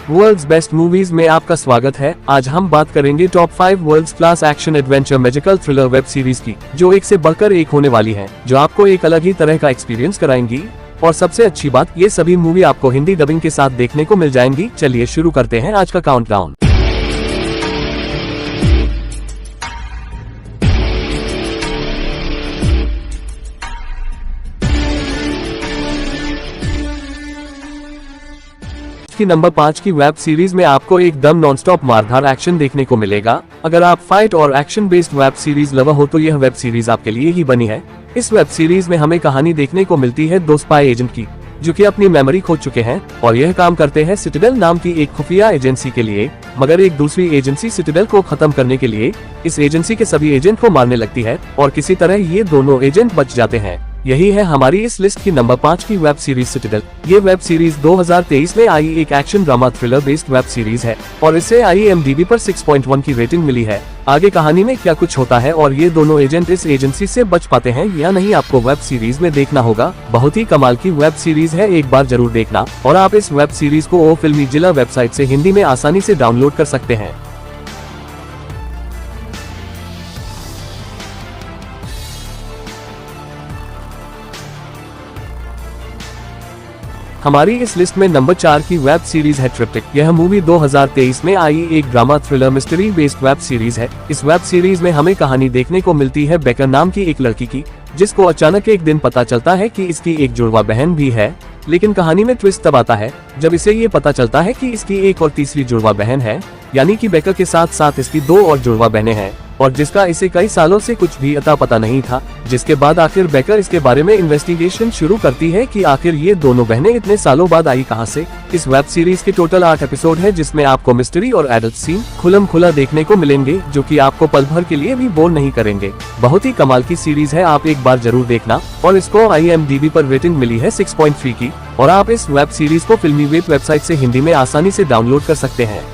World's best movies में आपका स्वागत है। आज हम बात करेंगे top 5 worlds class action adventure magical thriller web series की, जो एक से बढ़कर एक होने वाली है, जो आपको एक अलग ही तरह का एक्सपीरियंस कराएंगी। और सबसे अच्छी बात, ये सभी मूवी आपको हिंदी डबिंग के साथ देखने को मिल जाएंगी। चलिए शुरू करते हैं आज का काउंटडाउन। की नंबर 5 की वेब सीरीज में आपको एकदम नॉनस्टॉप मारधार एक्शन देखने को मिलेगा। अगर आप फाइट और action based web series lover हो तो यह वेब सीरीज आपके लिए ही बनी है। इस वेब सीरीज में हमें कहानी देखने को मिलती है दो स्पाई एजेंट की, जो कि अपनी मेमोरी खो चुके हैं और यह काम करते हैं सिटाडेल नाम की एक खुफिया एजेंसी के लिए। मगर एक दूसरी एजेंसी सिटाडेल को खत्म करने के लिए इस एजेंसी के सभी एजेंट को मारने लगती है और किसी तरह ये दोनों एजेंट बच जाते हैं। यही है हमारी इस लिस्ट की नंबर 5 की वेब सीरीज सिटाडेल। ये वेब सीरीज 2023 में आई एक action drama thriller based web series है और इसे IMDb पर 6.1 की रेटिंग मिली है। आगे कहानी में क्या कुछ होता है और ये दोनों एजेंट इस एजेंसी से बच पाते हैं या नहीं, आपको वेब सीरीज में देखना होगा। बहुत ही कमाल की वेब सीरीज है, एक बार जरूर देखना। और आप इस वेब सीरीज को ओ फिल्मी जिला वेबसाइट से हिंदी में आसानी से डाउनलोड कर सकते हैं। हमारी इस लिस्ट में नंबर 4 की वेब सीरीज है ट्रिप्टिक। यह मूवी 2023 में आई एक drama thriller mystery based web series है। इस वेब सीरीज में हमें कहानी देखने को मिलती है बेकर नाम की एक लड़की की, जिसको अचानक एक दिन पता चलता है कि इसकी एक जुड़वा बहन भी है। लेकिन कहानी में ट्विस्ट तब आता है जब इसे ये पता चलता है कि इसकी एक और तीसरी जुड़वा बहन है, यानी कि बेकर के साथ साथ इसकी 2 और जुड़वा बहनें हैं, और जिसका इसे कई सालों से कुछ भी अता पता नहीं था। जिसके बाद आखिर बेकर इसके बारे में इन्वेस्टिगेशन शुरू करती है कि आखिर ये दोनों बहनें इतने सालों बाद आई कहां से। इस वेब सीरीज के टोटल 8 एपिसोड है, जिसमें आपको मिस्ट्री और एडल्ट सीन खुलम खुला देखने को मिलेंगे, जो कि आपको पल भर के लिए भी बोर नहीं करेंगे। बहुत ही कमाल की सीरीज है, आप एक बार जरूर देखना। और इसको IMDb पर रेटिंग मिली है 6.3 की। और आप इस वेब सीरीज को फिल्मी वेबसाइट से हिंदी में आसानी से डाउनलोड कर सकते हैं।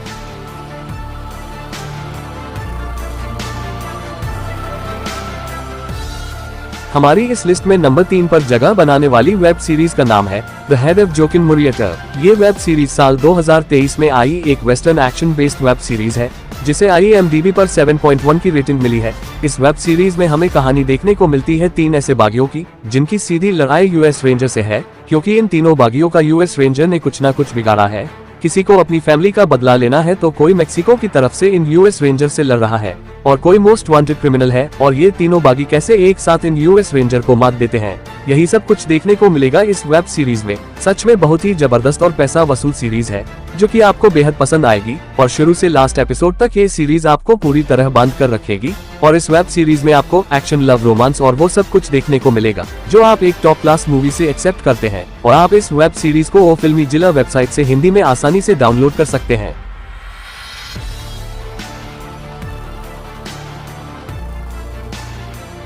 हमारी इस लिस्ट में नंबर 3 पर जगह बनाने वाली वेब सीरीज का नाम है द हेड ऑफ जोकिन मुरिएटर। ये वेब सीरीज साल 2023 में आई एक western action based web series है, जिसे IMDb पर 7.1 की रेटिंग मिली है। इस वेब सीरीज में हमें कहानी देखने को मिलती है 3 ऐसे बागियों की, जिनकी सीधी लड़ाई US रेंजर से है, क्योंकि इन तीनों बागियों का US रेंजर ने कुछ न कुछ बिगाड़ा है। किसी को अपनी फैमिली का बदला लेना है तो कोई मेक्सिको की तरफ से इन US रेंजर से लड़ रहा है और कोई मोस्ट वांटेड क्रिमिनल है, और ये तीनों बागी कैसे एक साथ इन US रेंजर को मात देते हैं, यही सब कुछ देखने को मिलेगा इस वेब सीरीज में। सच में बहुत ही जबरदस्त और पैसा वसूल सीरीज है, जो कि आपको बेहद पसंद आएगी। और शुरू से लास्ट एपिसोड तक ये सीरीज आपको पूरी तरह बांध कर रखेगी। और इस वेब सीरीज में आपको एक्शन, लव, रोमांस और वो सब कुछ देखने को मिलेगा जो आप एक टॉप क्लास मूवी से एक्सेप्ट करते हैं। और आप इस वेब सीरीज को ओ फिल्मी जिला वेबसाइट से हिंदी में आसानी से डाउनलोड कर सकते हैं।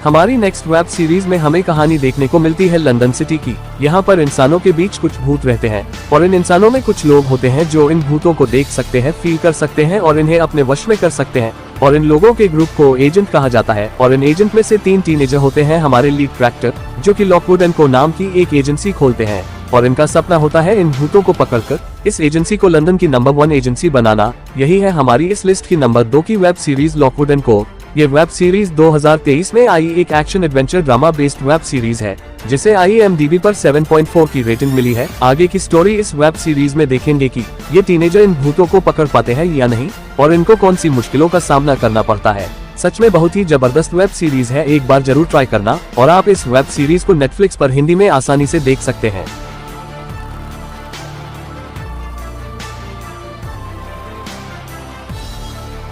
हमारी नेक्स्ट वेब सीरीज में हमें कहानी देखने को मिलती है लंदन सिटी की। यहाँ पर इंसानों के बीच कुछ भूत रहते हैं और इन इंसानों में कुछ लोग होते हैं जो इन भूतों को देख सकते हैं, फील कर सकते हैं और इन्हें अपने वश में कर सकते हैं। और इन लोगों के ग्रुप को एजेंट कहा जाता है। और इन एजेंट में से 3 टीनेजर होते हैं हमारे लीड कैरेक्टर, जो कि लॉकवुड एंड को नाम की एक एजेंसी खोलते हैं। और इनका सपना होता है इन भूतों को पकड़कर इस एजेंसी को लंदन की नंबर 1 एजेंसी बनाना। यही है हमारी इस लिस्ट की नंबर 2 की वेब सीरीज लॉकवुड एंड को। ये वेब सीरीज 2023 में आई एक action adventure drama based web series है, जिसे IMDb पर 7.4 की रेटिंग मिली है। आगे की स्टोरी इस वेब सीरीज में देखेंगे कि ये टीनेजर इन भूतों को पकड़ पाते हैं या नहीं, और इनको कौन सी मुश्किलों का सामना करना पड़ता है। सच में बहुत ही जबरदस्त वेब सीरीज है, एक बार जरूर ट्राई करना। और आप इस वेब सीरीज को नेटफ्लिक्स पर हिंदी में आसानी से देख सकते हैं।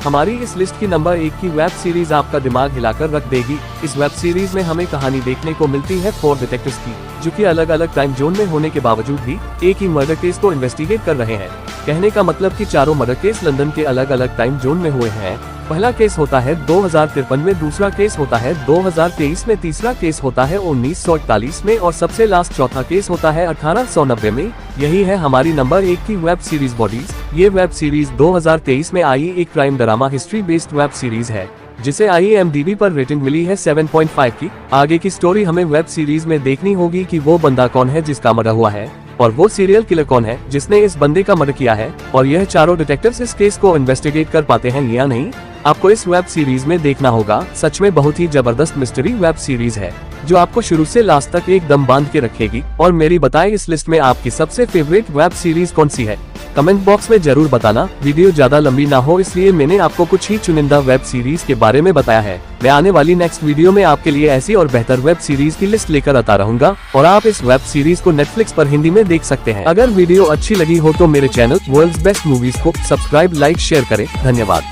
हमारी इस लिस्ट की नंबर 1 की वेब सीरीज आपका दिमाग हिलाकर रख देगी। इस वेब सीरीज में हमें कहानी देखने को मिलती है 4 डिटेक्टिव्स की, जो कि अलग अलग टाइम जोन में होने के बावजूद भी एक ही मर्डर केस को इन्वेस्टिगेट कर रहे हैं। कहने का मतलब कि चारों मर्डर केस लंदन के अलग अलग टाइम जोन में हुए हैं। पहला केस होता है 2053 में, दूसरा केस होता है 2023 में, तीसरा केस होता है 1941 में और सबसे लास्ट चौथा केस होता है 1890 में। यही है हमारी नंबर 1 की वेब सीरीज बॉडीज। ये वेब सीरीज 2023 में आई एक crime drama history based web series है, जिसे IMDb पर रेटिंग मिली है 7.5 की। आगे की स्टोरी हमें वेब सीरीज में देखनी होगी कि वो बंदा कौन है जिसका मर्डर हुआ है, और वो सीरियल किलर कौन है जिसने इस बंदे का मर्डर किया है, और यह चारों डिटेक्टिव्स इस केस को इन्वेस्टिगेट कर पाते हैं या नहीं, आपको इस वेब सीरीज में देखना होगा। सच में बहुत ही जबरदस्त मिस्ट्री वेब सीरीज है जो आपको शुरू से लास्ट तक एकदम बांध के रखेगी। और मेरी बताए इस लिस्ट में आपकी सबसे फेवरेट वेब सीरीज कौन सी है, कमेंट बॉक्स में जरूर बताना। वीडियो ज्यादा लंबी ना हो इसलिए मैंने आपको कुछ ही चुनिंदा वेब सीरीज के बारे में बताया है। मैं आने वाली नेक्स्ट वीडियो में आपके लिए ऐसी और बेहतर वेब सीरीज की लिस्ट लेकर आता रहूंगा और आप इस वेब सीरीज को नेटफ्लिक्स पर हिंदी में देख सकते हैं। अगर वीडियो अच्छी लगी हो तो मेरे चैनल वर्ल्ड्स बेस्ट मूवीज को सब्सक्राइब, लाइक, शेयर करें। धन्यवाद।